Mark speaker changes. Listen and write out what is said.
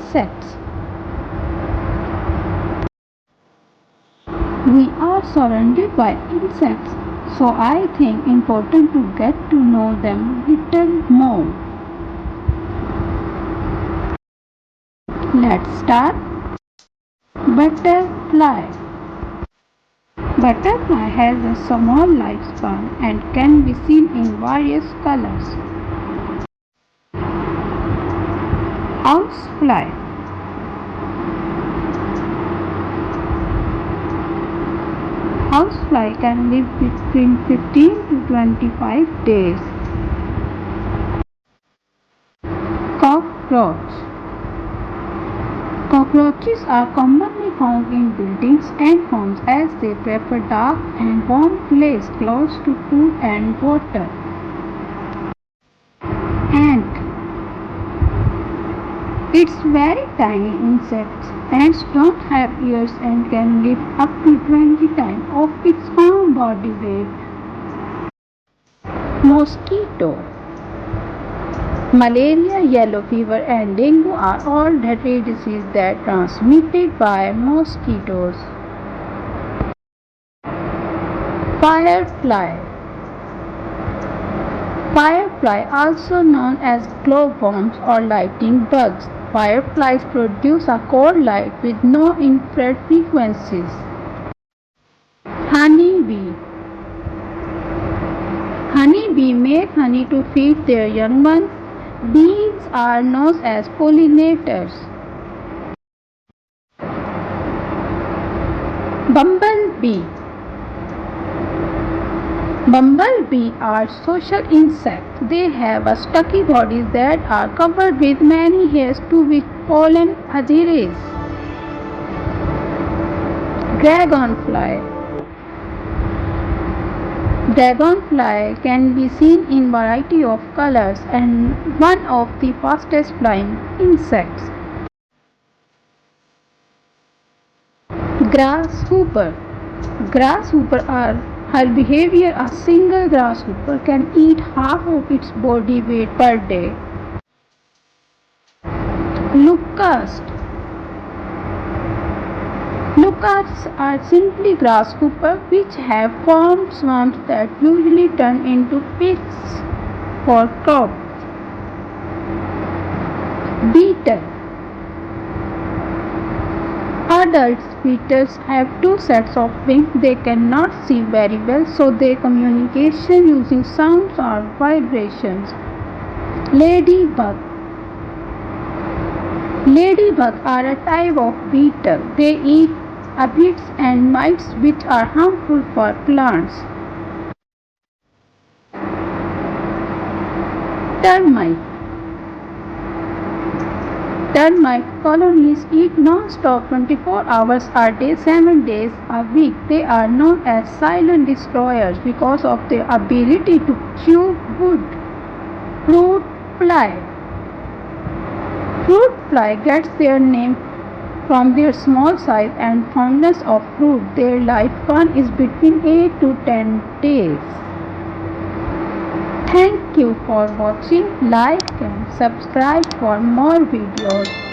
Speaker 1: insects. We are surrounded by insects, so I think important to get to know them little more. Let's start. Butterfly. Butterfly has a small lifespan and can be seen in various colors. Housefly. Housefly can live between 15 to 25 days. Cockroach. Cockroaches are commonly found in buildings and homes as they prefer dark and warm places close to food and water. Ant. It's very tiny insect. Ants don't have ears and can live up to 20 times of its own body weight. Mosquito. Malaria, yellow fever and dengue are all deadly diseases that are transmitted by mosquitoes. Firefly. Firefly, also known as glowworms or lightning bugs. Fireflies produce a cold light with no infrared frequencies. Honeybee. Honeybee make honey to feed their young ones. Bees are known as pollinators. Bumblebee. Bumblebee are social insects. They have a sticky bodies that are covered with many hairs to which pollen adheres. Dragonfly. Dragonfly can be seen in variety of colors and one of the fastest flying insects. Grasshopper. Grasshopper are herbivorous. A single grasshopper can eat half of its body weight per day. Locust. Locusts are simply grasshoppers which have formed swarms that usually turn into pits for crops. Beetle. Adult beetles have two sets of wings. They cannot see very well, so they communicate using sounds or vibrations. Ladybug. Ladybugs are a type of beetle. They eat aphids and mites which are harmful for plants. Termite. Termite colonies eat non-stop 24 hours a day, 7 days a week. They are known as silent destroyers because of their ability to chew wood. Fruit fly. Fruit fly gets their name from their small size and fondness of fruit. Their lifespan is between 8 to 10 days. Thank you for watching. Like and subscribe for more videos.